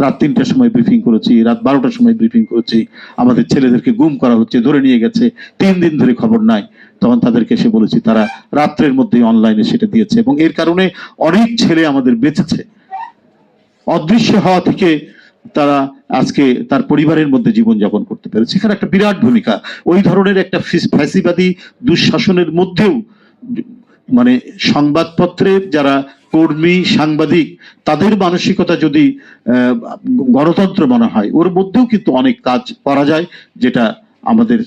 রাত 3টার সময় ব্রিফিং করেছি, রাত 12টার সময় ব্রিফিং করেছি, আমাদের ছেলেদেরকে গুম করা হচ্ছে, ধরে নিয়ে গেছে, 3 দিন ধরে খবর নাই। তখন তাদেরকে এসে বলেছি, তারা রাত্রের মধ্যেই অনলাইনে সেটা দিয়েছে, এবং এর কারণে অনেক ছেলে আমাদের বেঁচেছে। অদৃশ্য হওয়া থেকে তারা আজকে তার পরিবারের মধ্যে জীবনযাপন করতে পেরেছে। এখানে একটা বিরাট ভূমিকা। ওই ধরনের একটা ফ্যাসিবাদী দুঃশাসনের মধ্যেও মানে সংবাদপত্রের যারা কর্মী, সাংবাদিক, তাদের মানসিকতা যদি গণতন্ত্র মনে হয়, ওর মধ্যেও কিন্তু অনেক কাজ করা যায়, যেটা আমাদের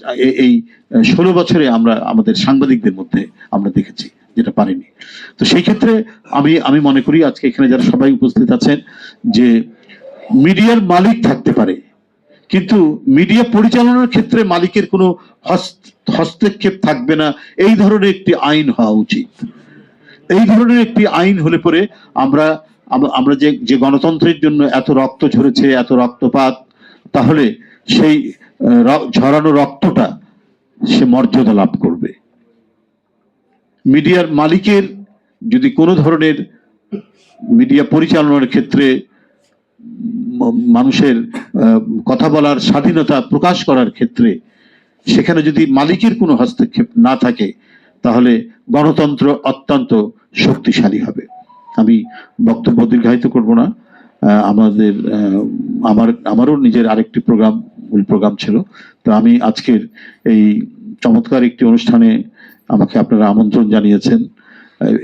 এই 16 বছরে আমরা আমাদের সাংবাদিকদের মধ্যে আমরা দেখেছি, যেটা পারিনি। তো সেই ক্ষেত্রে আমি মনে করি আজকে এখানে যারা সবাই উপস্থিত আছেন, যে মিডিয়ার মালিক থাকতে পারে, কিন্তু মিডিয়া পরিচালনার ক্ষেত্রে মালিকের কোনো হস্তক্ষেপ থাকবে না, এই ধরনের একটি আইন হওয়া উচিত। এই ধরনের একটি আইন হলে পরে আমরা আমরা যে গণতন্ত্রের জন্য এত রক্ত ঝরেছে, এত রক্তপাত, তাহলে সেই ঝরানো রক্তটা সে মর্যাদা লাভ করবে। মিডিয়ার মালিকের যদি কোনো ধরনের মিডিয়া পরিচালনার ক্ষেত্রে মানুষের কথা বলার স্বাধীনতা প্রকাশ করার ক্ষেত্রে সেখানে যদি মালিকের কোনো হস্তক্ষেপ না থাকে, তাহলে গণতন্ত্র অত্যন্ত শক্তিশালী হবে। আমি বক্তব্য দীর্ঘায়িত করব না। আমারও নিজের আরেকটি মূল প্রোগ্রাম ছিল। তো আমি আজকের এই চমৎকার একটি অনুষ্ঠানে আমাকে আপনারা আমন্ত্রণ জানিয়েছেন,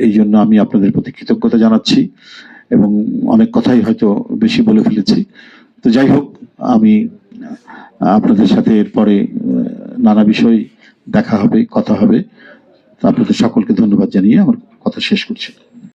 এই জন্য আমি আপনাদের প্রতি কৃতজ্ঞতা জানাচ্ছি, এবং অনেক কথাই হয়তো বেশি বলে ফেলেছি। তো যাই হোক, আমি আপনাদের সাথে এরপরে নানা বিষয় দেখা হবে, কথা হবে। আপনাদের সকলকে ধন্যবাদ জানিয়ে আমার কথা শেষ করছি।